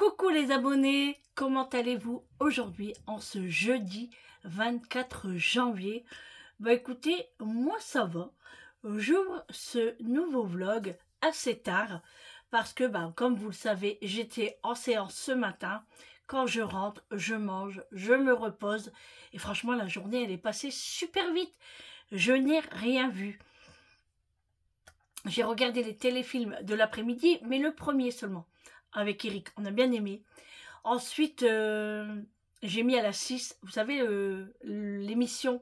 Coucou les abonnés, comment allez-vous aujourd'hui en ce jeudi 24 janvier? Bah écoutez, moi ça va. J'ouvre ce nouveau vlog assez tard parce que comme vous le savez, j'étais en séance ce matin. Quand je rentre, je mange, je me repose et franchement la journée elle est passée super vite. Je n'ai rien vu. J'ai regardé les téléfilms de l'après-midi, mais le premier seulement, avec Eric. On a bien aimé. Ensuite, j'ai mis à la 6, vous savez, l'émission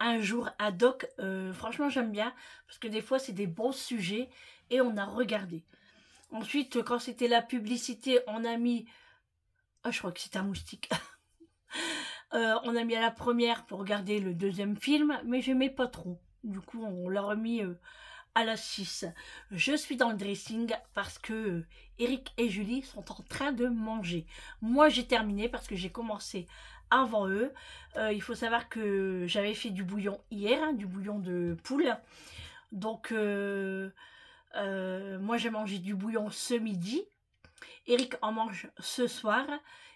Un jour ad hoc. Franchement, j'aime bien, parce que des fois, c'est des bons sujets, et on a regardé. Ensuite, quand c'était la publicité, on a mis... Ah, je crois que c'était un moustique. On a mis à la première pour regarder le deuxième film, mais j'aimais pas trop. Du coup, on l'a remis à la 6. Je suis dans le dressing parce que Eric et Julie sont en train de manger. Moi, j'ai terminé parce que j'ai commencé avant eux. Il faut savoir que j'avais fait du bouillon hier, du bouillon de poule. Donc, moi, j'ai mangé du bouillon ce midi. Eric en mange ce soir.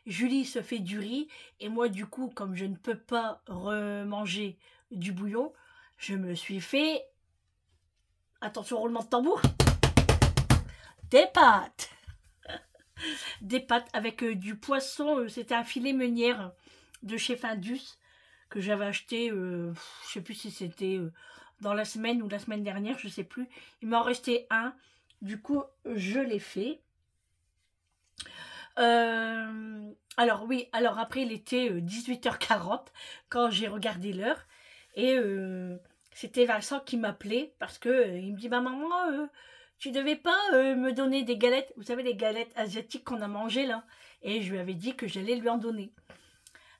Julie se fait du riz. Et moi, du coup, comme je ne peux pas remanger du bouillon, je me suis fait... Attention, roulement de tambour. Des pâtes. Des pâtes avec du poisson. C'était un filet meunière de chez Findus que j'avais acheté, je sais plus si c'était dans la semaine ou la semaine dernière, je sais plus. Il m'en restait un. Du coup, je l'ai fait. Alors oui, alors après il était 18h40 quand j'ai regardé l'heure et c'était Vincent qui m'appelait parce que il me dit maman, tu devais pas me donner des galettes, vous savez les galettes asiatiques qu'on a mangées là, et je lui avais dit que j'allais lui en donner.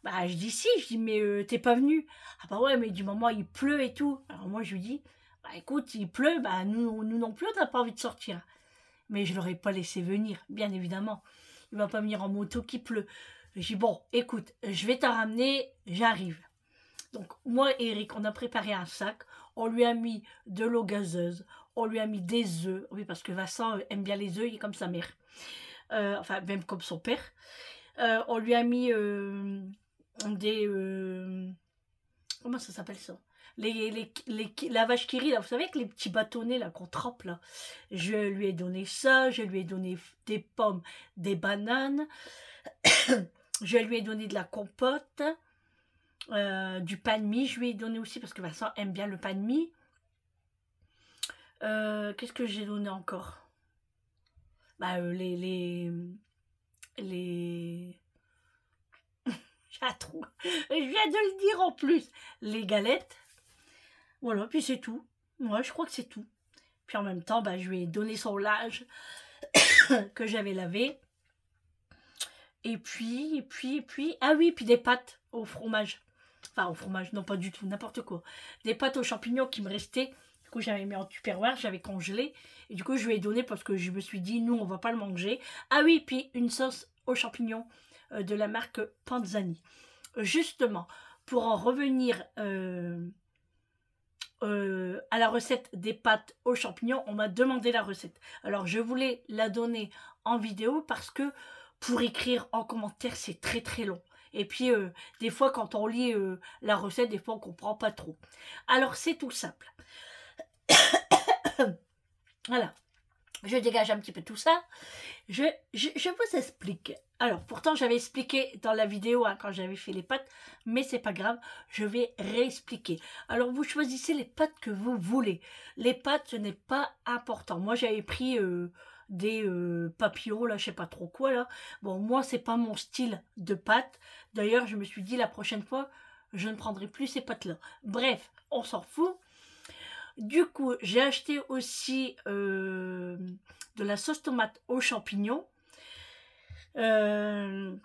Bah je dis si, je dis mais t'es pas venu. Ah bah ouais mais du moment il pleut et tout. Alors moi je lui dis bah écoute il pleut, bah nous non plus on n'a pas envie de sortir. Mais je l'aurais pas laissé venir, bien évidemment. Il va pas venir en moto qui pleut. Je dis bon, écoute, je vais t'en ramener, j'arrive. Donc moi et Eric, on a préparé un sac, on lui a mis de l'eau gazeuse, on lui a mis des œufs, oui parce que Vincent aime bien les œufs, il est comme sa mère, enfin même comme son père. On lui a mis des... comment ça s'appelle ça? La vache qui rit, là, vous savez, avec les petits bâtonnets là qu'on trempe là. Je lui ai donné ça, je lui ai donné des pommes, des bananes, je lui ai donné de la compote, du pain de mie, je lui ai donné aussi parce que Vincent aime bien le pain de mie. Qu'est-ce que j'ai donné encore? J'ai un trou. Je viens de le dire en plus. Les galettes. Voilà, puis c'est tout. Moi, je crois que c'est tout. Puis en même temps, je lui ai donné son linge que j'avais lavé. Et puis, ah oui, puis des pâtes au fromage. Enfin, au fromage, non pas du tout, n'importe quoi. Des pâtes aux champignons qui me restaient. Du coup, j'avais mis en tupperware, j'avais congelé. Et du coup, je lui ai donné parce que je me suis dit, nous, on va pas le manger. Ah oui, puis une sauce aux champignons de la marque Panzani. Justement, pour en revenir... à la recette des pâtes aux champignons, on m'a demandé la recette. Alors je voulais la donner en vidéo parce que pour écrire en commentaire c'est très très long. Et puis des fois quand on lit la recette, des fois on comprend pas trop. Alors c'est tout simple. Voilà. Je dégage un petit peu tout ça. Je vous explique. Alors, pourtant, j'avais expliqué dans la vidéo quand j'avais fait les pâtes, mais c'est pas grave, je vais réexpliquer. Alors, vous choisissez les pâtes que vous voulez. Les pâtes, ce n'est pas important. Moi, j'avais pris des papillons, là, je sais pas trop quoi, là. Bon, moi, c'est pas mon style de pâtes. D'ailleurs, je me suis dit, la prochaine fois, je ne prendrai plus ces pâtes-là. Bref, on s'en fout. Du coup, j'ai acheté aussi de la sauce tomate aux champignons. Mais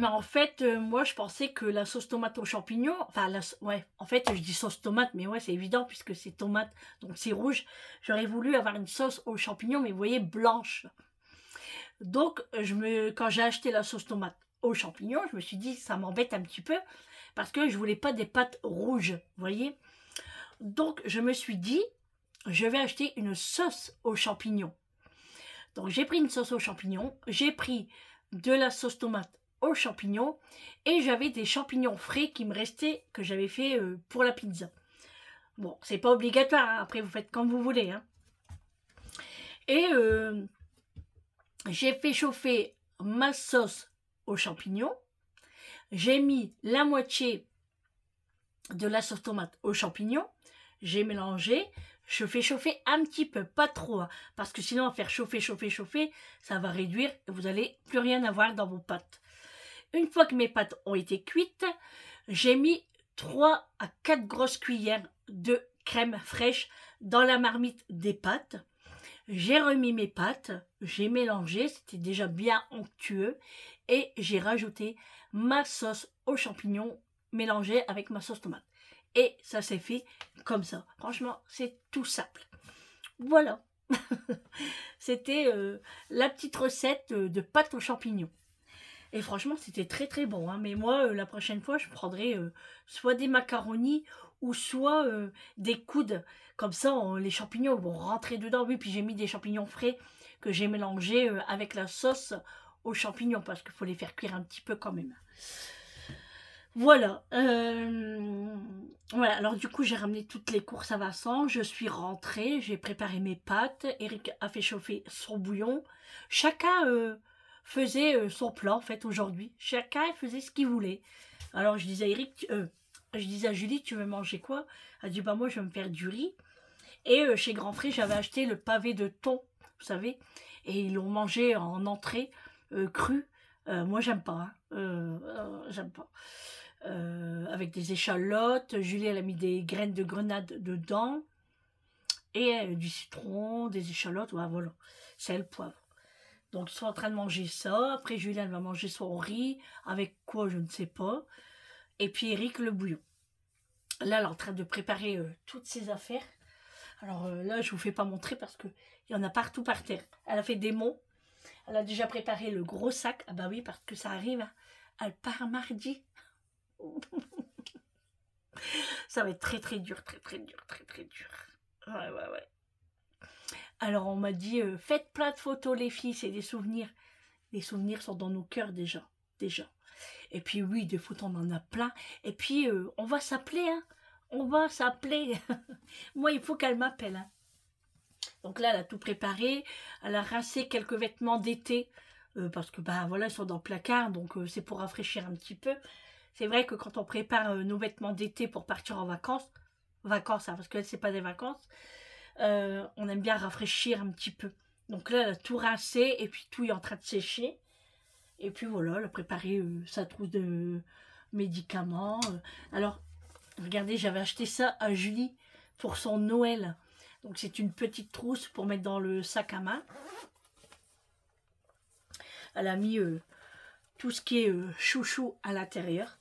en fait, moi, je pensais que la sauce tomate aux champignons... Enfin, ouais, en fait, je dis sauce tomate, mais ouais, c'est évident puisque c'est tomate, donc c'est rouge. J'aurais voulu avoir une sauce aux champignons, mais vous voyez, blanche. Donc, quand j'ai acheté la sauce tomate aux champignons, je me suis dit, ça m'embête un petit peu parce que je voulais pas des pâtes rouges, vous voyez. Donc, je me suis dit, je vais acheter une sauce aux champignons. Donc j'ai pris une sauce aux champignons, j'ai pris de la sauce tomate aux champignons et j'avais des champignons frais qui me restaient, que j'avais fait pour la pizza. Bon, c'est pas obligatoire, hein. Après vous faites comme vous voulez. Hein. Et j'ai fait chauffer ma sauce aux champignons. J'ai mis la moitié de la sauce tomate aux champignons. J'ai mélangé. Je fais chauffer un petit peu, pas trop. Hein, parce que sinon, faire chauffer, ça va réduire et vous n'allez plus rien avoir dans vos pâtes. Une fois que mes pâtes ont été cuites, j'ai mis 3 à 4 grosses cuillères de crème fraîche dans la marmite des pâtes. J'ai remis mes pâtes, j'ai mélangé, c'était déjà bien onctueux, et j'ai rajouté ma sauce aux champignons mélangée avec ma sauce tomate. Et ça s'est fait comme ça. Franchement, c'est tout simple. Voilà. C'était la petite recette de pâtes aux champignons. Et franchement, c'était très très bon. Hein. Mais moi, la prochaine fois, je prendrai soit des macaronis ou soit des coudes. Comme ça, les champignons vont rentrer dedans. Oui, puis j'ai mis des champignons frais que j'ai mélangés avec la sauce aux champignons. Parce qu'il faut les faire cuire un petit peu quand même. Voilà. Voilà. Alors du coup, j'ai ramené toutes les courses à Vincent. Je suis rentrée. J'ai préparé mes pâtes. Eric a fait chauffer son bouillon. Chacun faisait son plat en fait aujourd'hui. Chacun faisait ce qu'il voulait. Alors je disais à Eric, je disais à Julie, tu veux manger quoi? Elle a dit bah moi je vais me faire du riz. Et chez Grand Frais j'avais acheté le pavé de thon, vous savez, et ils l'ont mangé en entrée cru. Moi j'aime pas, hein. J'aime pas. Avec des échalotes, Julie elle a mis des graines de grenade dedans et du citron, des échalotes, ouais, voilà, sel, poivre. Donc, ils sont en train de manger ça. Après, Julien va manger son riz. Avec quoi, je ne sais pas. Et puis, Eric, le bouillon. Là, elle est en train de préparer toutes ses affaires. Alors là, je ne vous fais pas montrer parce qu'il y en a partout par terre. Elle a fait des monts. Elle a déjà préparé le gros sac. Ah bah oui, parce que ça arrive. Hein. Elle part mardi. Ça va être très, très dur. Très, très dur. Très, très dur. Ouais, ouais, ouais. Alors on m'a dit, faites plein de photos les filles, c'est des souvenirs. Les souvenirs sont dans nos cœurs déjà. Et puis oui, des photos on en a plein. Et puis on va s'appeler, hein. On va s'appeler. Moi il faut qu'elle m'appelle. Hein. Donc là elle a tout préparé. Elle a rincé quelques vêtements d'été. Parce que ben voilà, ils sont dans le placard. Donc c'est pour rafraîchir un petit peu. C'est vrai que quand on prépare nos vêtements d'été pour partir en vacances, hein, parce que c'est pas des vacances. On aime bien rafraîchir un petit peu. Donc là, elle a tout rincé et puis tout est en train de sécher. Et puis voilà, elle a préparé sa trousse de médicaments. Alors, regardez, j'avais acheté ça à Julie pour son Noël. Donc c'est une petite trousse pour mettre dans le sac à main. Elle a mis tout ce qui est chouchou à l'intérieur.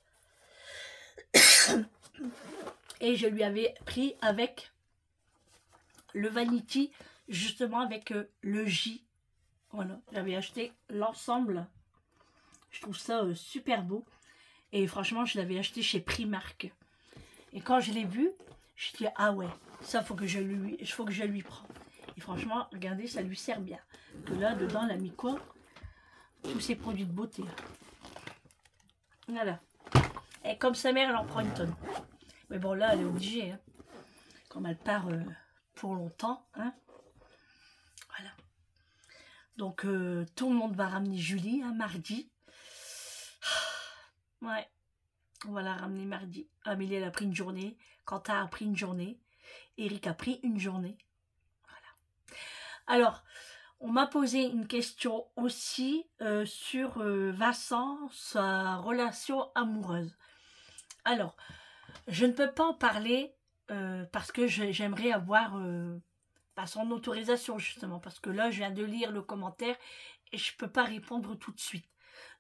Et je lui avais pris avec le vanity, justement avec le J. Voilà, j'avais acheté l'ensemble. Je trouve ça super beau. Et franchement, je l'avais acheté chez Primark. Et quand je l'ai vu, je dis ah ouais, ça faut que je lui prenne. Et franchement, regardez, ça lui sert bien. Que là, dedans, elle a mis quoi? Tous ses produits de beauté. Voilà. Et comme sa mère, elle en prend une tonne. Mais bon, là, elle est obligée. Hein. Comme elle part pour longtemps. Hein. Voilà. Donc, tout le monde va ramener Julie, hein, mardi. Ouais. On va la ramener mardi. Amélie, elle a pris une journée. Quentin a pris une journée. Eric a pris une journée. Voilà. Alors, on m'a posé une question aussi sur Vincent, sa relation amoureuse. Alors, je ne peux pas en parler parce que j'aimerais avoir son autorisation, justement. Parce que là, je viens de lire le commentaire et je ne peux pas répondre tout de suite.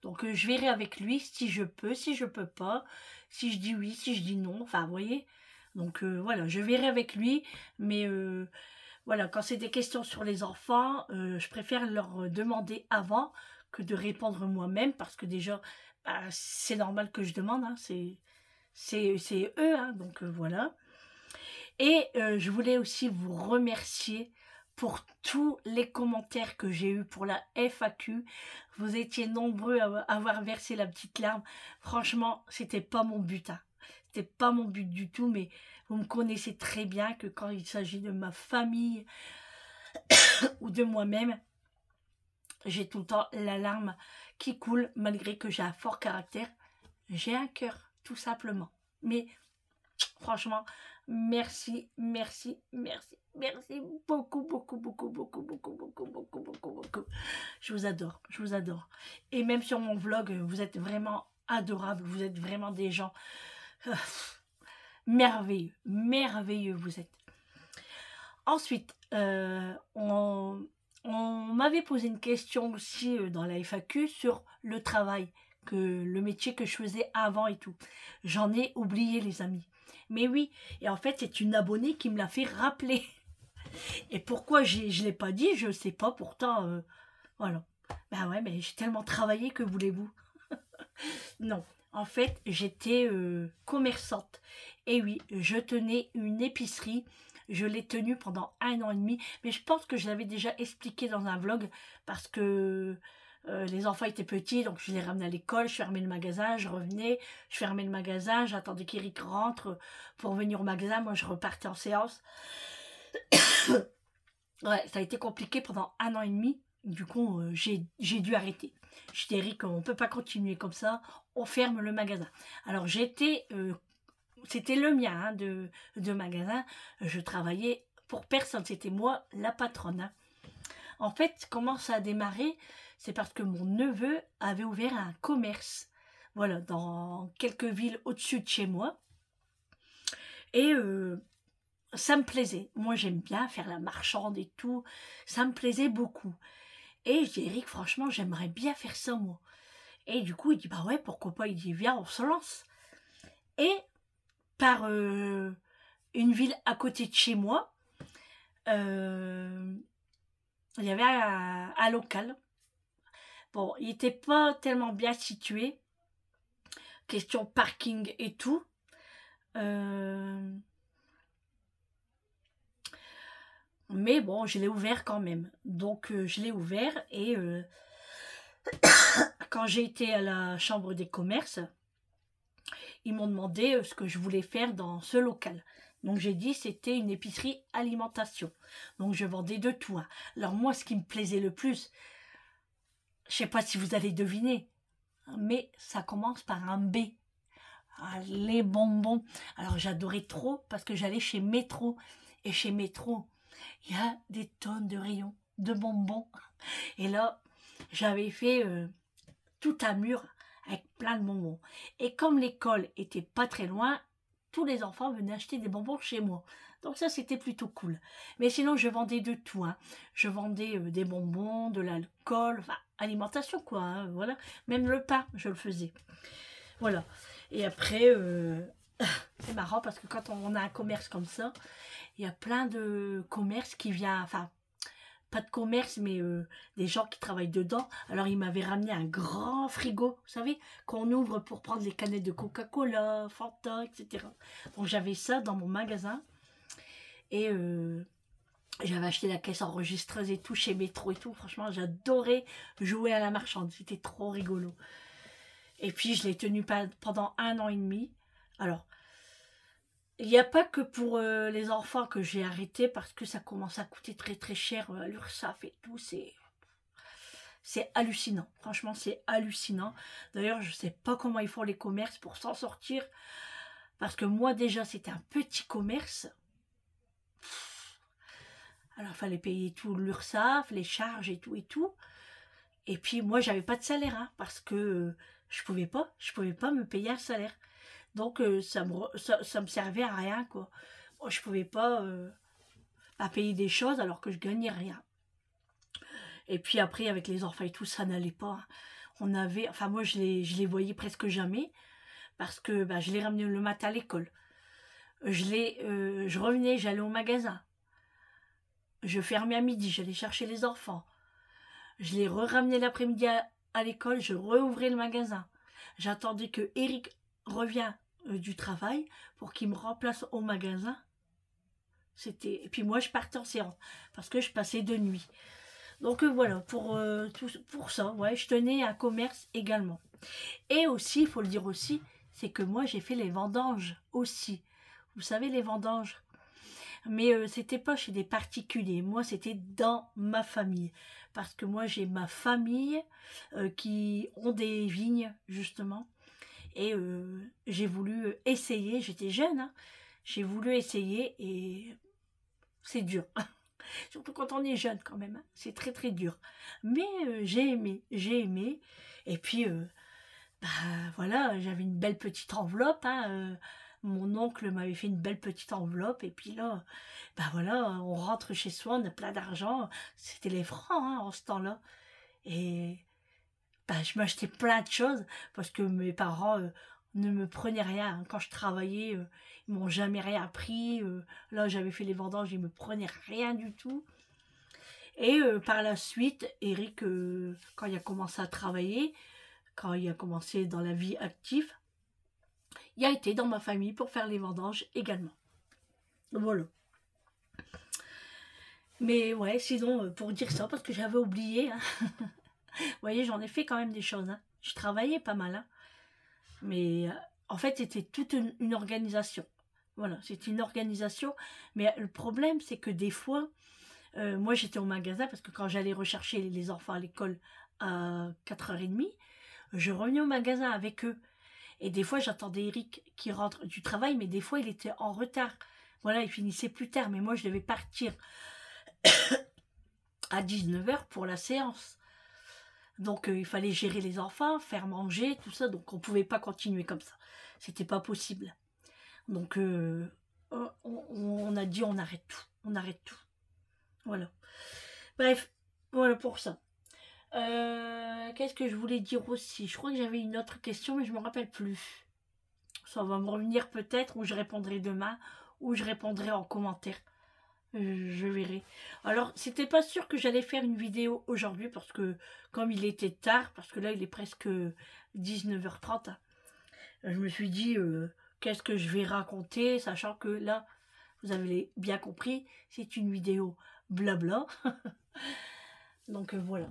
Donc, je verrai avec lui si je peux, si je peux pas, si je dis oui, si je dis non. Enfin, vous voyez. Donc, voilà, je verrai avec lui. Mais voilà, quand c'est des questions sur les enfants, je préfère leur demander avant que de répondre moi-même. Parce que déjà, bah, c'est normal que je demande. Hein, c'est eux, hein, donc voilà. Et je voulais aussi vous remercier pour tous les commentaires que j'ai eus pour la FAQ. Vous étiez nombreux à avoir versé la petite larme. Franchement, c'était pas mon but. Hein. C'était pas mon but du tout, mais vous me connaissez très bien que quand il s'agit de ma famille ou de moi-même, j'ai tout le temps la larme qui coule malgré que j'ai un fort caractère. J'ai un cœur, tout simplement. Mais franchement, merci, merci, merci, merci beaucoup, beaucoup, beaucoup, beaucoup, beaucoup, beaucoup, beaucoup, beaucoup, beaucoup. Je vous adore, je vous adore. Et même sur mon vlog, vous êtes vraiment adorables, vous êtes vraiment des gens merveilleux, merveilleux vous êtes. Ensuite, on m'avait posé une question aussi dans la FAQ sur le travail, le métier que je faisais avant et tout. J'en ai oublié les amis. Mais oui, et en fait c'est une abonnée qui me l'a fait rappeler. Et pourquoi je ne l'ai pas dit, je ne sais pas, pourtant, voilà. Ben ouais, mais j'ai tellement travaillé, que voulez-vous? Non, en fait j'étais commerçante. Et oui, je tenais une épicerie. Je l'ai tenue pendant 1 an et demi, mais je pense que je l'avais déjà expliqué dans un vlog, parce que les enfants étaient petits, donc je les ramenais à l'école, je fermais le magasin, je revenais, je fermais le magasin, j'attendais qu'Eric rentre pour venir au magasin, moi je repartais en séance. Ouais, ça a été compliqué pendant 1 an et demi, du coup j'ai dû arrêter. Je dis Eric, on ne peut pas continuer comme ça, on ferme le magasin. Alors j'étais... c'était le mien hein, de magasin, je travaillais pour personne, c'était moi la patronne. Hein. En fait, comment ça a démarré? C'est parce que mon neveu avait ouvert un commerce, voilà, dans quelques villes au-dessus de chez moi. Et ça me plaisait. Moi, j'aime bien faire la marchande et tout. Ça me plaisait beaucoup. Et je dis, Eric, franchement, j'aimerais bien faire ça, moi. Et du coup, il dit, bah ouais, pourquoi pas? Il dit, viens, on se lance. Et par une ville à côté de chez moi, il y avait un local. Bon, il n'était pas tellement bien situé. Question parking et tout. Mais bon, je l'ai ouvert quand même. Donc, je l'ai ouvert et quand j'ai été à la chambre des commerces, ils m'ont demandé ce que je voulais faire dans ce local. Donc, j'ai dit c'était une épicerie alimentation. Donc, je vendais de tout. Hein. Alors, moi, ce qui me plaisait le plus, je ne sais pas si vous allez deviner, mais ça commence par un B. Ah, les bonbons. Alors, j'adorais trop parce que j'allais chez Métro. Et chez Métro, il y a des tonnes de rayons de bonbons. Et là, j'avais fait tout un mur avec plein de bonbons. Et comme l'école était pas très loin, tous les enfants venaient acheter des bonbons chez moi. Donc ça, c'était plutôt cool. Mais sinon, je vendais de tout. Hein. Je vendais des bonbons, de l'alcool, enfin, alimentation quoi. Hein, voilà. Même le pain, je le faisais. Voilà. Et après, c'est marrant parce que quand on a un commerce comme ça, il y a plein de commerces qui viennent, enfin, pas de commerce, mais des gens qui travaillent dedans. Alors, ils m'avaient ramené un grand frigo, vous savez, qu'on ouvre pour prendre les canettes de Coca-Cola, Fanta, etc. Donc, j'avais ça dans mon magasin. Et j'avais acheté la caisse enregistreuse et tout chez Métro et tout. Franchement, j'adorais jouer à la marchande. C'était trop rigolo. Et puis, je l'ai tenu pendant 1 an et demi. Alors, il n'y a pas que pour les enfants que j'ai arrêté parce que ça commence à coûter très très cher, l'URSSAF et tout, c'est hallucinant. Franchement, c'est hallucinant. D'ailleurs, je ne sais pas comment ils font les commerces pour s'en sortir. Parce que moi, déjà, c'était un petit commerce. Alors, il fallait payer tout l'URSSAF, les charges et tout et tout. Et puis, moi, j'avais pas de salaire, hein, parce que je pouvais pas me payer un salaire. Donc, ça me servait à rien, quoi. Moi, je pouvais pas payer des choses alors que je gagnais rien. Et puis après, avec les enfants et tout, ça n'allait pas. Hein. On avait, enfin moi, je les voyais presque jamais parce que bah, je les ramenais le matin à l'école. Je revenais, j'allais au magasin. Je fermais à midi, j'allais chercher les enfants. Je les ramenais l'après-midi à l'école, je rouvrais le magasin. J'attendais que Eric revienne du travail pour qu'il me remplace au magasin. Et puis moi, je partais en séance parce que je passais de nuit. Donc voilà, pour ça, ouais, je tenais un commerce également. Et aussi, il faut le dire aussi, c'est que moi, j'ai fait les vendanges aussi. Vous savez, les vendanges. Mais c'était pas chez des particuliers. Moi, c'était dans ma famille. Parce que moi, j'ai ma famille qui ont des vignes, justement. Et j'ai voulu essayer. J'étais jeune, hein. J'ai voulu essayer et c'est dur. Surtout quand on est jeune, quand même. Hein. C'est très, très dur. Mais j'ai aimé. J'ai aimé. Et puis, bah, voilà, j'avais une belle petite enveloppe. Hein, mon oncle m'avait fait une belle petite enveloppe. Et puis là, bah voilà, on rentre chez soi, on a plein d'argent. C'était les francs hein, en ce temps-là. Et bah, je m'achetais plein de choses parce que mes parents ne me prenaient rien. Hein. Quand je travaillais, ils m'ont jamais rien appris. Là, j'avais fait les vendanges, ils me prenaient rien du tout. Et par la suite, Eric, quand il a commencé à travailler, quand il a commencé dans la vie active, il a été dans ma famille pour faire les vendanges également. Voilà. Mais ouais, sinon, pour dire ça, parce que j'avais oublié, hein. Vous voyez, j'en ai fait quand même des choses. Hein. Je travaillais pas mal. Hein. Mais en fait, c'était toute une organisation. Voilà, c'était une organisation. Mais le problème, c'est que des fois, moi, j'étais au magasin parce que quand j'allais rechercher les enfants à l'école à 4h30, je revenais au magasin avec eux. Et des fois, j'attendais Eric qui rentre du travail, mais des fois, il était en retard. Voilà, il finissait plus tard, mais moi, je devais partir à 19h pour la séance. Donc, il fallait gérer les enfants, faire manger, tout ça. Donc, on ne pouvait pas continuer comme ça. C'était pas possible. Donc, on a dit on arrête tout. On arrête tout. Voilà. Bref, voilà pour ça. Qu'est-ce que je voulais dire aussi? Je crois que j'avais une autre question, mais je ne me rappelle plus. Ça va me revenir peut-être, ou je répondrai demain, ou je répondrai en commentaire. Je verrai. Alors, c'était pas sûr que j'allais faire une vidéo aujourd'hui, parce que, comme il était tard, parce que là, il est presque 19h30, hein, je me suis dit, qu'est-ce que je vais raconter, sachant que là, vous avez bien compris, c'est une vidéo blabla. Donc, voilà.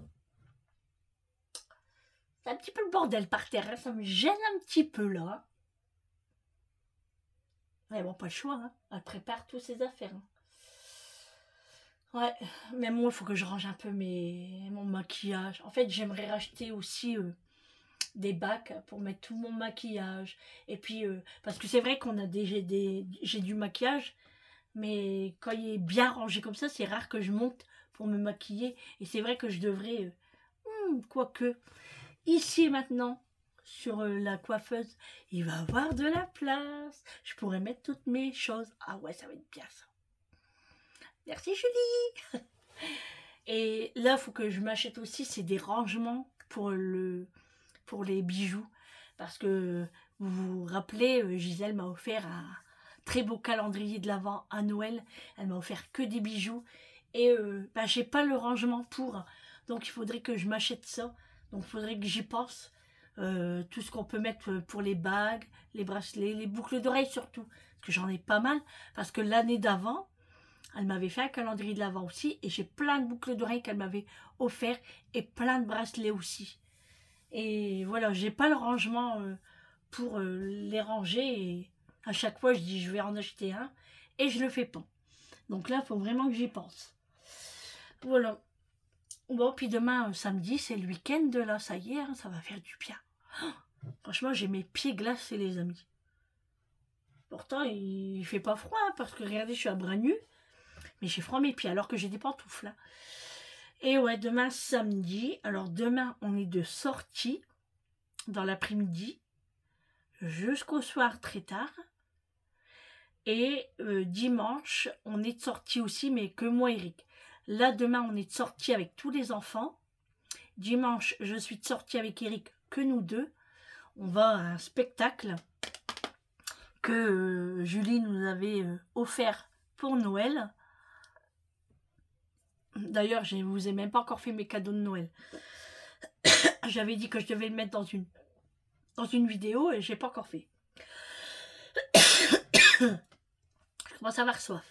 C'est un petit peu le bordel par terre, hein, ça me gêne un petit peu, là. Ouais, bon, pas le choix, hein. Elle prépare toutes ses affaires. Hein. Ouais, mais moi, il faut que je range un peu mon maquillage. En fait, j'aimerais racheter aussi des bacs pour mettre tout mon maquillage. Et puis, parce que c'est vrai qu'on a j'ai du maquillage, mais quand il est bien rangé comme ça, c'est rare que je monte pour me maquiller. Et c'est vrai que je devrais, quoique, ici et maintenant, sur la coiffeuse, il va avoir de la place. Je pourrais mettre toutes mes choses. Ah ouais, ça va être bien ça. Merci Julie. Et là, il faut que je m'achète aussi, c'est des rangements pour les bijoux. Parce que vous vous rappelez, Gisèle m'a offert un très beau calendrier de l'Avent à Noël. Elle m'a offert que des bijoux. Et j'ai pas le rangement pour. Donc il faudrait que je m'achète ça. Donc il faudrait que j'y pense. Tout ce qu'on peut mettre pour les bagues, les bracelets, les boucles d'oreilles surtout. Parce que j'en ai pas mal. Parce que l'année d'avant, elle m'avait fait un calendrier de l'Avent aussi. Et j'ai plein de boucles d'oreilles qu'elle m'avait offert. Et plein de bracelets aussi. Et voilà, j'ai pas le rangement pour les ranger. Et à chaque fois, je dis je vais en acheter un. Et je le fais pas. Donc là, il faut vraiment que j'y pense. Voilà. Bon, puis demain, samedi, c'est le week-end là. Ça y est, hein, ça va faire du bien. Oh, franchement, j'ai mes pieds glacés, les amis. Pourtant, il fait pas froid, hein, parce que regardez, je suis à bras nus. Mais j'ai froid mes pieds, alors que j'ai des pantoufles. Hein. Et ouais, demain, samedi. Alors, demain, on est de sortie dans l'après-midi jusqu'au soir très tard. Et dimanche, on est de sortie aussi, mais que moi, Eric. Là, demain, on est de sortie avec tous les enfants. Dimanche, je suis de sortie avec Eric, que nous deux. On va à un spectacle que Julie nous avait offert pour Noël. D'ailleurs, je ne vous ai même pas encore fait mes cadeaux de Noël. J'avais dit que je devais le mettre dans une vidéo et je n'ai pas encore fait. Je commence à avoir soif.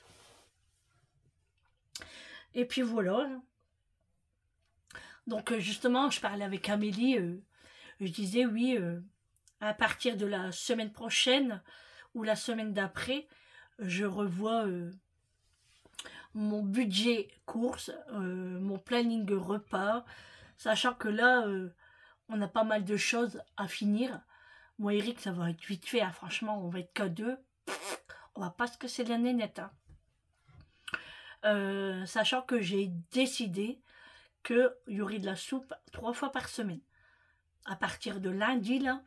Et puis voilà. Donc justement, je parlais avec Amélie, je disais oui, à partir de la semaine prochaine ou la semaine d'après, je revois mon budget course, mon planning repas, sachant que là, on a pas mal de choses à finir. Moi, Eric, ça va être vite fait, hein. Franchement, on va être qu'à deux. On va pas se casser la nénette. Hein. Sachant que j'ai décidé qu'il y aurait de la soupe 3 fois par semaine. À partir de lundi, là,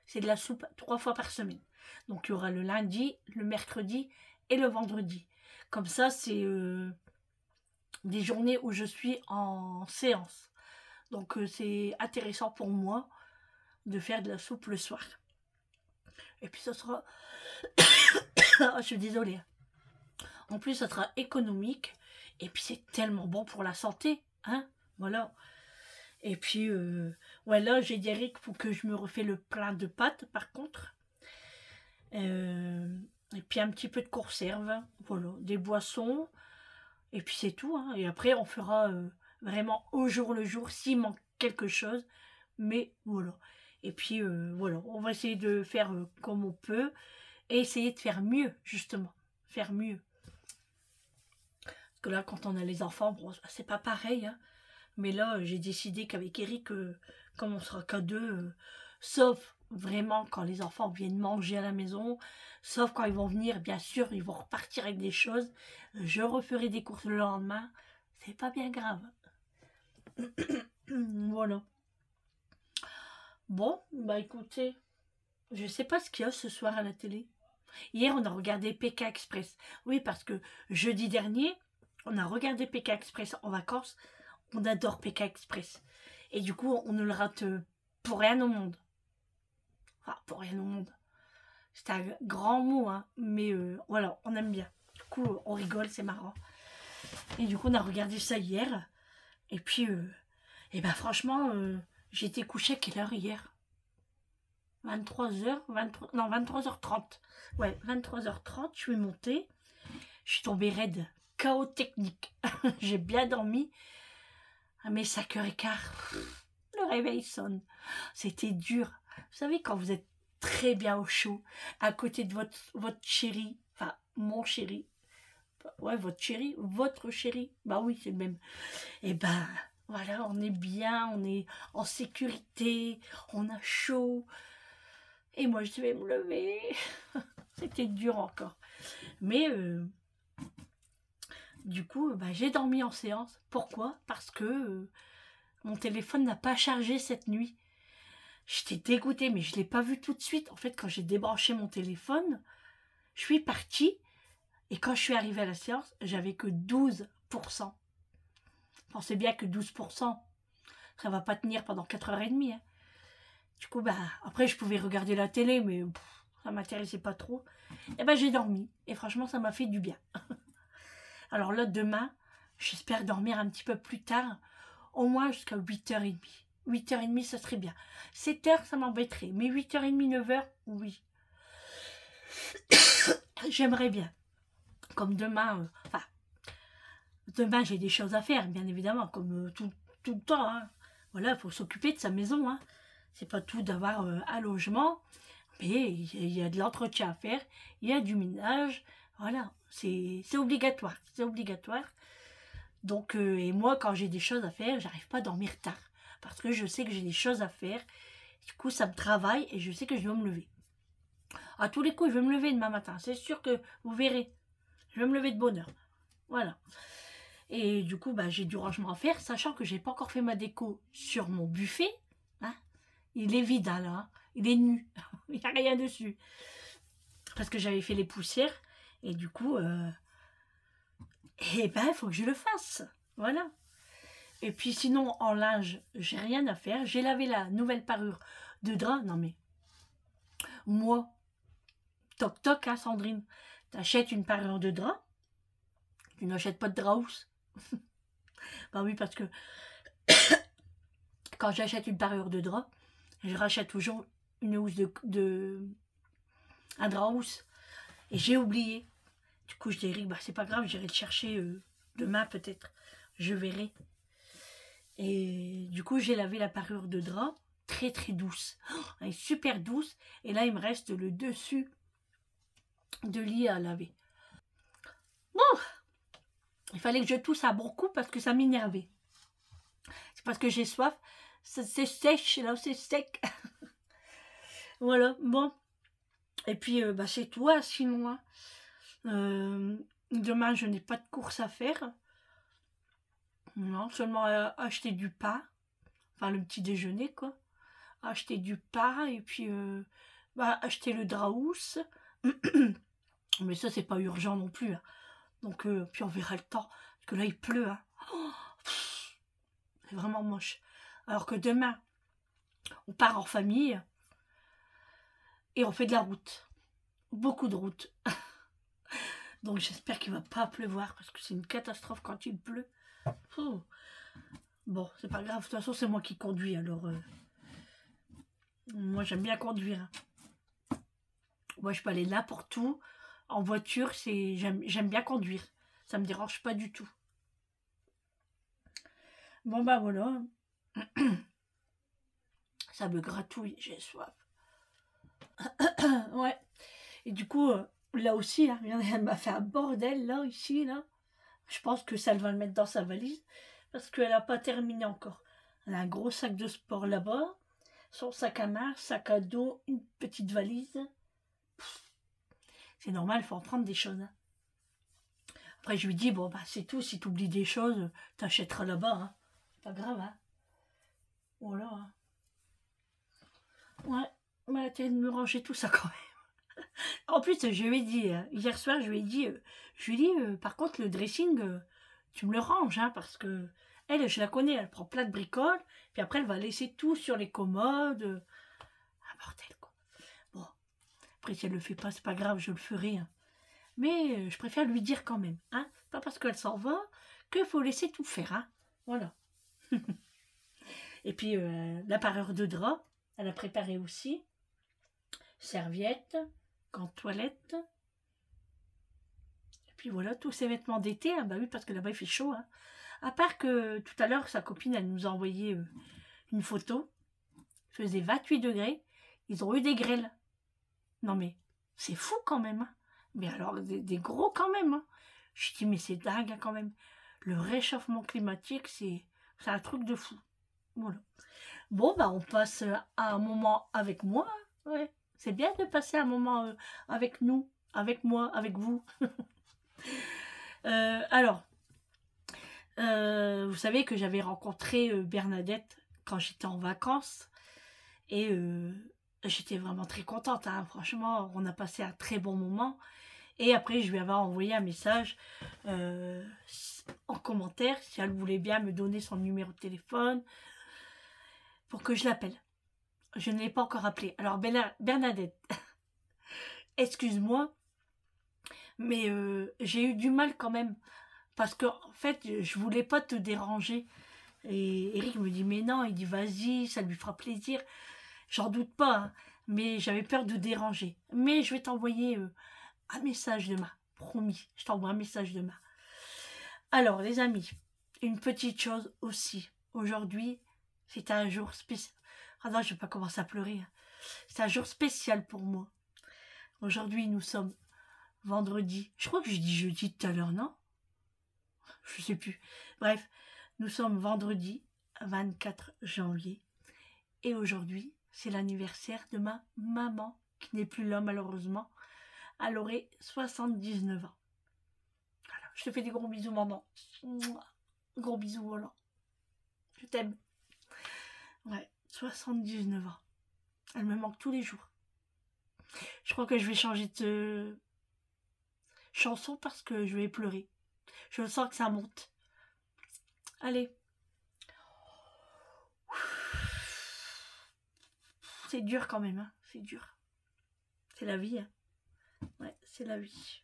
c'est de la soupe 3 fois par semaine. Donc, il y aura le lundi, le mercredi et le vendredi. Comme ça, c'est des journées où je suis en séance. Donc, c'est intéressant pour moi de faire de la soupe le soir. Et puis, ça sera... je suis désolée. En plus, ça sera économique. Et puis, c'est tellement bon pour la santé. Hein, voilà. Et puis, ouais, là, j'ai dit à Eric pour que je me refais le plein de pâtes, par contre. Et puis, un petit peu de conserve. Voilà, des boissons. Et puis, c'est tout. Hein. Et après, on fera vraiment au jour le jour s'il manque quelque chose. Mais voilà. Et puis, voilà, on va essayer de faire comme on peut. Et essayer de faire mieux, justement. Faire mieux. Parce que là, quand on a les enfants, bon, c'est pas pareil. Hein. Mais là, j'ai décidé qu'avec Eric, comme on sera qu'à deux, sauf vraiment quand les enfants viennent manger à la maison, sauf quand ils vont venir, bien sûr, ils vont repartir avec des choses. Je referai des courses le lendemain. C'est pas bien grave. Voilà. Bon, bah écoutez, je sais pas ce qu'il y a ce soir à la télé. Hier, on a regardé PK Express. Oui, parce que jeudi dernier, on a regardé PK Express en vacances. On adore PK Express. Et du coup, on ne le rate pour rien au monde. Enfin, pour rien au monde. C'est un grand mot, hein. Mais voilà, on aime bien. Du coup, on rigole, c'est marrant. Et du coup, on a regardé ça hier. Et puis, et ben franchement, j'ai été couchée à quelle heure hier? 23h, 23, non, 23h30. Ouais, 23h30, je suis montée. Je suis tombée raide. Chaos technique. J'ai bien dormi. Mais 5h15, le réveil sonne. C'était dur. Vous savez, quand vous êtes très bien au chaud, à côté de votre chéri, enfin, mon chéri, ouais, votre chéri, bah oui, c'est le même. Et ben, voilà, on est bien, on est en sécurité, on a chaud. Et moi, je devais me lever. C'était dur encore. Mais, du coup, bah, j'ai dormi en séance. Pourquoi? Parce que mon téléphone n'a pas chargé cette nuit. J'étais dégoûtée, mais je ne l'ai pas vu tout de suite. En fait, quand j'ai débranché mon téléphone, je suis partie. Et quand je suis arrivée à la séance, j'avais que 12%. Pensez bien que 12%, ça ne va pas tenir pendant 4h30. Hein. Du coup, bah, après, je pouvais regarder la télé, mais ça ne m'intéressait pas trop. Et ben, j'ai dormi. Et franchement, ça m'a fait du bien. Alors là, demain, j'espère dormir un petit peu plus tard, au moins jusqu'à 8h30. 8h30, ça serait bien. 7h, ça m'embêterait. Mais 8h30, 9h, oui. J'aimerais bien. Comme demain, enfin, demain, j'ai des choses à faire, bien évidemment, comme tout le temps. Hein. Voilà, il faut s'occuper de sa maison. Hein. C'est pas tout d'avoir un logement, mais il y a de l'entretien à faire, il y a du ménage. Voilà, c'est obligatoire. C'est obligatoire. Donc, et moi, quand j'ai des choses à faire, j'arrive pas à dormir tard. Parce que je sais que j'ai des choses à faire. Du coup, ça me travaille et je sais que je dois me lever. À tous les coups, je vais me lever demain matin. C'est sûr que vous verrez. Je vais me lever de bonne heure. Voilà. Et du coup, bah, j'ai du rangement à faire, sachant que j'ai pas encore fait ma déco sur mon buffet. Hein. Il est vide, hein, là. Hein. Il est nu. Il n'y a rien dessus. Parce que j'avais fait les poussières. Et du coup, eh ben, il faut que je le fasse. Voilà. Et puis sinon, en linge, j'ai rien à faire. J'ai lavé la nouvelle parure de drap. Non mais, moi, toc toc, hein, Sandrine. T'achètes une parure de drap. Tu n'achètes pas de drap housse. Bah oui, parce que quand j'achète une parure de drap, je rachète toujours une housse un drap housse. Et j'ai oublié. Du coup, je dis, Eric, bah c'est pas grave, j'irai le chercher Demain, peut-être, je verrai. Et du coup, j'ai lavé la parure de drap, très très douce. Oh, elle est super douce. Et là, il me reste le dessus de lit à laver. Bon, il fallait que je tousse à bon coup parce que ça m'énervait. C'est parce que j'ai soif. C'est sèche, là, c'est sec. Voilà, bon. Et puis, bah, c'est tout, hein, sinon. Hein. Demain, je n'ai pas de course à faire. Non, seulement acheter du pain. Enfin, le petit déjeuner, quoi. Acheter du pain et puis bah, acheter le draous. Mais ça, c'est pas urgent non plus. Hein. Donc, puis on verra le temps. Parce que là, il pleut. Hein. Oh, c'est vraiment moche. Alors que demain, on part en famille et on fait de la route. Beaucoup de route. Donc j'espère qu'il va pas pleuvoir parce que c'est une catastrophe quand il pleut. Oh. Bon, c'est pas grave. De toute façon, c'est moi qui conduis. Alors, moi, j'aime bien conduire. Hein. Moi, je peux aller n'importe où. En voiture, j'aime bien conduire. Ça me dérange pas du tout. Bon, bah voilà. Ça me gratouille. J'ai soif. Ouais. Et du coup, là aussi, hein, elle m'a fait un bordel, là, ici, là. Je pense que ça, elle va le mettre dans sa valise. Parce qu'elle n'a pas terminé encore. Elle a un gros sac de sport là-bas. Son sac à main, sac à dos, une petite valise. C'est normal, il faut en prendre des choses. Hein. Après, je lui dis, bon, bah, c'est tout. Si tu oublies des choses, t'achèteras là-bas. Hein. Pas grave, hein. Voilà. Hein. Ouais, mais t'as de me ranger tout ça quand même. En plus, je lui ai dit, hier soir, je lui ai dit, par contre, le dressing, tu me le ranges, hein, parce que elle, je la connais, elle prend plein de bricoles, puis après, elle va laisser tout sur les commodes. Un bordel, quoi. Bon, après, si elle le fait pas, c'est pas grave, je le ferai. Hein. Mais je préfère lui dire quand même, hein. Pas parce qu'elle s'en va qu'il faut laisser tout faire, hein. Voilà. Et puis, la parure de drap, elle a préparé aussi. Serviette, gants de toilette. Et puis voilà, tous ses vêtements d'été. Hein, bah oui, parce que là-bas, il fait chaud. Hein. À part que tout à l'heure, sa copine, elle nous a envoyé une photo. Il faisait 28 degrés. Ils ont eu des grêles. Non mais, c'est fou quand même. Hein. Mais alors, des gros quand même. Hein. Je dis, mais c'est dingue hein, quand même. Le réchauffement climatique, c'est un truc de fou. Voilà. Bon, bah on passe à un moment avec moi. Hein. Ouais. C'est bien de passer un moment avec nous, avec moi, avec vous. Alors, vous savez que j'avais rencontré Bernadette quand j'étais en vacances. Et j'étais vraiment très contente. Hein. Franchement, on a passé un très bon moment. Et après, je lui avais envoyé un message en commentaire si elle voulait bien me donner son numéro de téléphone pour que je l'appelle. Je ne l'ai pas encore appelé. Alors, Bernadette, excuse-moi, mais j'ai eu du mal quand même. Parce que, en fait, je voulais pas te déranger. Et Eric me dit, mais non, il dit, vas-y, ça lui fera plaisir. J'en doute pas, hein, mais j'avais peur de déranger. Mais je vais t'envoyer un message demain. Promis, je t'envoie un message demain. Alors, les amis, une petite chose aussi. Aujourd'hui, c'est un jour spécial. Ah non, je vais pas commencer à pleurer. Hein. C'est un jour spécial pour moi. Aujourd'hui, nous sommes vendredi. Je crois que j'ai dit jeudi tout à l'heure, non? Je sais plus. Bref, nous sommes vendredi 24 janvier. Et aujourd'hui, c'est l'anniversaire de ma maman, qui n'est plus là malheureusement. Elle aurait 79 ans. Voilà. Je te fais des gros bisous, maman. Gros bisous, voilà. Je t'aime. Ouais, 79 ans. Elle me manque tous les jours. Je crois que je vais changer de chanson parce que je vais pleurer. Je sens que ça monte. Allez. C'est dur quand même, hein. C'est dur. C'est la vie, hein. Ouais, c'est la vie.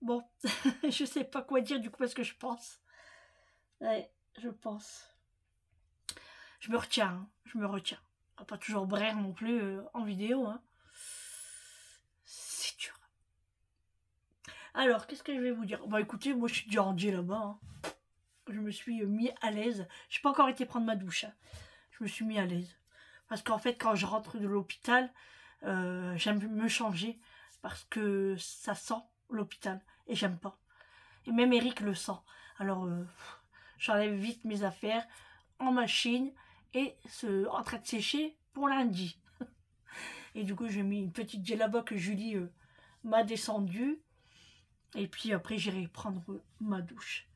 Bon, je sais pas quoi dire du coup parce que je pense. Ouais, je pense. Je me retiens, hein. Je me retiens. On va pas toujours braire non plus en vidéo, hein. C'est dur. Alors, qu'est-ce que je vais vous dire? Bah écoutez, moi je suis déjà rendue là-bas. Hein. Je me suis mis à l'aise. Je n'ai pas encore été prendre ma douche. Hein. Je me suis mis à l'aise. Parce qu'en fait, quand je rentre de l'hôpital, j'aime me changer. Parce que ça sent l'hôpital. Et j'aime pas. Et même Eric le sent. Alors, j'enlève vite mes affaires en machine et en train de sécher pour lundi. Et du coup, j'ai mis une petite djellaba que Julie m'a descendue. Et puis après, j'irai prendre ma douche.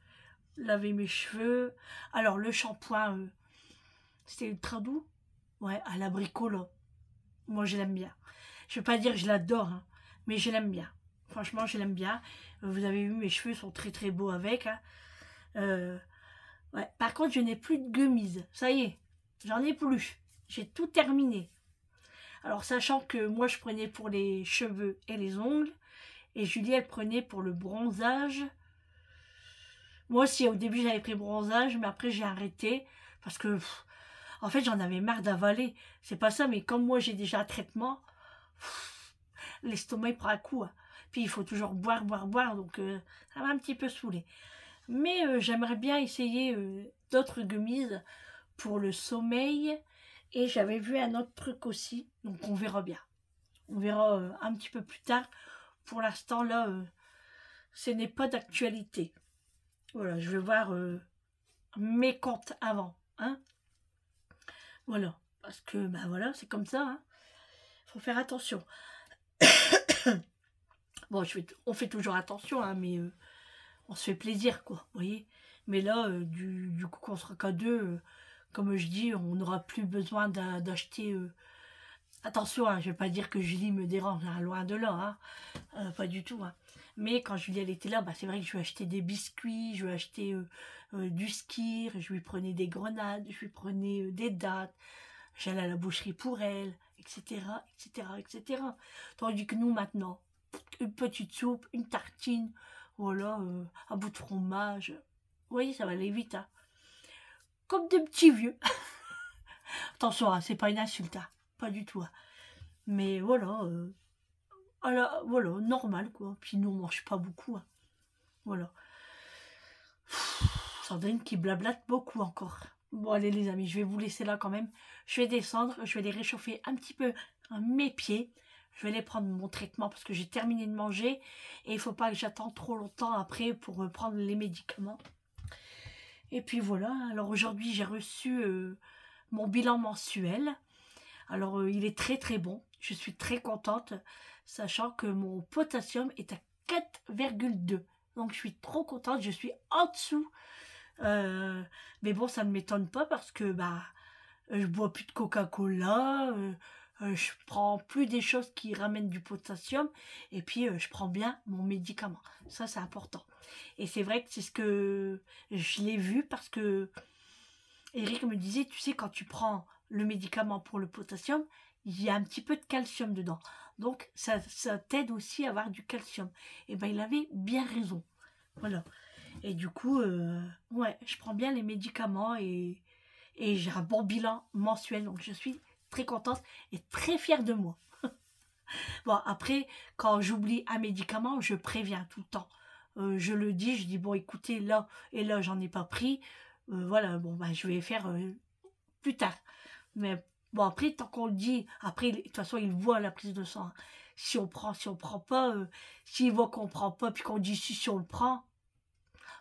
Laver mes cheveux. Alors, le shampoing, c'était ultra doux. Ouais, à l'abricot, là. Moi, je l'aime bien. Je vais pas dire que je l'adore, hein, mais je l'aime bien. Franchement, je l'aime bien. Vous avez vu, mes cheveux sont très très beaux avec. Hein. Ouais. Par contre, je n'ai plus de gummies. Ça y est, j'en ai plus. J'ai tout terminé. Alors, sachant que moi, je prenais pour les cheveux et les ongles, et Julie, elle prenait pour le bronzage. Moi aussi, au début, j'avais pris bronzage, mais après, j'ai arrêté, parce que, en fait, j'en avais marre d'avaler. C'est pas ça, mais comme moi, j'ai déjà un traitement, l'estomac, il prend un coup. Hein. Puis, il faut toujours boire, boire, boire, donc ça m'a un petit peu saoulé. Mais j'aimerais bien essayer d'autres gummies pour le sommeil. Et j'avais vu un autre truc aussi, donc on verra bien. On verra un petit peu plus tard. Pour l'instant, là, ce n'est pas d'actualité. Voilà, je vais voir mes comptes avant. Hein, voilà, parce que, ben voilà, c'est comme ça. Hein. Faut faire attention. Bon, on fait toujours attention, hein, mais on se fait plaisir, quoi, vous voyez. Mais là, du coup, qu'on sera qu'à deux, comme je dis, on n'aura plus besoin d'acheter... Attention, hein, je ne vais pas dire que Julie me dérange, hein, loin de là, hein, pas du tout. Hein. Mais quand Julie elle était là, bah, c'est vrai que je lui achetais des biscuits, je lui achetais du skir, je lui prenais des grenades, je lui prenais des dattes, j'allais à la boucherie pour elle, etc., etc., etc. Tandis que nous, maintenant, une petite soupe, une tartine, voilà, un bout de fromage. Vous voyez, ça va aller vite. Hein. Comme des petits vieux. Attention, hein, c'est pas une insulte. Hein. Pas du tout. Hein. Mais voilà, voilà, normal, quoi. Puis nous, on mange pas beaucoup. Hein. Voilà. Sandrine qui blablate beaucoup encore. Bon, allez, les amis, je vais vous laisser là quand même. Je vais descendre, je vais les réchauffer un petit peu mes pieds. Je vais aller prendre mon traitement parce que j'ai terminé de manger et il ne faut pas que j'attende trop longtemps après pour prendre les médicaments. Et puis voilà, alors aujourd'hui j'ai reçu mon bilan mensuel. Alors il est très très bon, je suis très contente, sachant que mon potassium est à 4,2. Donc je suis trop contente, je suis en dessous. Mais bon, ça ne m'étonne pas parce que bah, je bois plus de Coca-Cola, je prends plus des choses qui ramènent du potassium et puis je prends bien mon médicament. Ça, c'est important. Et c'est vrai que c'est ce que je l'ai vu parce que Eric me disait, tu sais, quand tu prends le médicament pour le potassium, il y a un petit peu de calcium dedans. Donc, ça t'aide aussi à avoir du calcium. Et ben, il avait bien raison. Voilà. Et du coup, ouais, je prends bien les médicaments et j'ai un bon bilan mensuel. Donc, je suis très contente et très fière de moi. Bon, après, quand j'oublie un médicament, je préviens tout le temps. Je le dis, je dis, bon, écoutez, là et là, j'en ai pas pris. Voilà, bon, bah, je vais faire plus tard. Mais bon, après, tant qu'on le dit, après, de toute façon, il voit la prise de sang. Hein. Si on prend pas, s'il voit qu'on prend pas, puis qu'on dit si on le prend,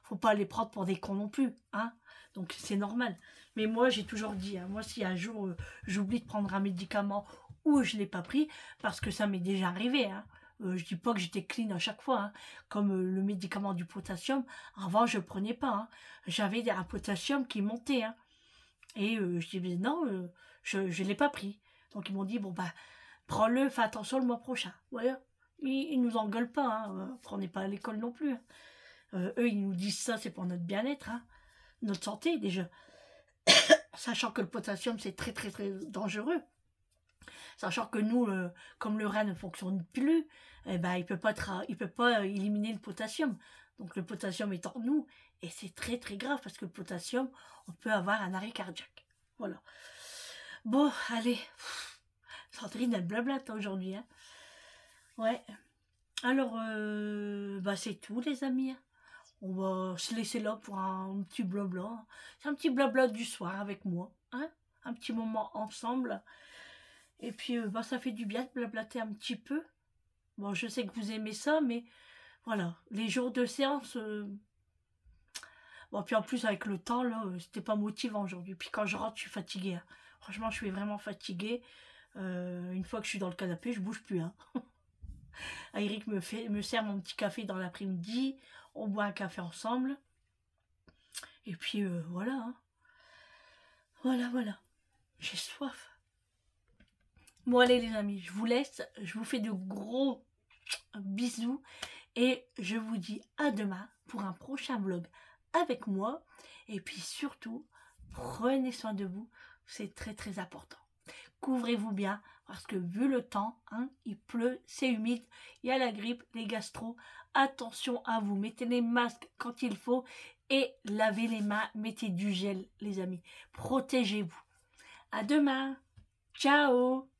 faut pas les prendre pour des cons non plus, hein. Donc c'est normal. Mais moi, j'ai toujours dit, hein, moi, si un jour j'oublie de prendre un médicament ou je l'ai pas pris, parce que ça m'est déjà arrivé, hein. Je dis pas que j'étais clean à chaque fois, hein. Comme le médicament du potassium, avant je prenais pas, hein. J'avais un potassium qui montait, hein. Et je dis non, je l'ai pas pris. Donc ils m'ont dit bon bah prends-le, fais attention le mois prochain. Voilà. Ils nous engueulent pas, hein. Après, on n'est pas à l'école non plus. Hein. Eux, ils nous disent ça, c'est pour notre bien-être, hein, notre santé déjà. Sachant que le potassium, c'est très très très dangereux. Sachant que nous, comme le rein ne fonctionne plus, eh ben, il peut pas éliminer le potassium. Donc le potassium est en nous, et c'est très très grave, parce que le potassium, on peut avoir un arrêt cardiaque. Voilà. Bon, allez. Sandrine, elle blablate aujourd'hui. Hein. Ouais. Alors, bah c'est tout les amis. On va se laisser là pour un petit blabla. C'est un petit blabla du soir avec moi. Hein, un petit moment ensemble. Et puis, bah, ça fait du bien de blablater un petit peu. Bon, je sais que vous aimez ça, mais voilà. Les jours de séance... Bon, puis en plus, avec le temps, là, c'était pas motivant aujourd'hui. Puis quand je rentre, je suis fatiguée. Hein. Franchement, je suis vraiment fatiguée. Une fois que je suis dans le canapé, je bouge plus. Hein. Eric me sert mon petit café dans l'après-midi. On boit un café ensemble. Et puis voilà. Hein. Voilà, voilà. J'ai soif. Bon, allez les amis, je vous laisse. Je vous fais de gros bisous. Et je vous dis à demain pour un prochain vlog avec moi. Et puis surtout, prenez soin de vous. C'est très très important. Couvrez-vous bien parce que vu le temps, hein, il pleut, c'est humide, il y a la grippe, les gastro. Attention à vous, mettez les masques quand il faut et lavez les mains, mettez du gel les amis. Protégez-vous. À demain. Ciao.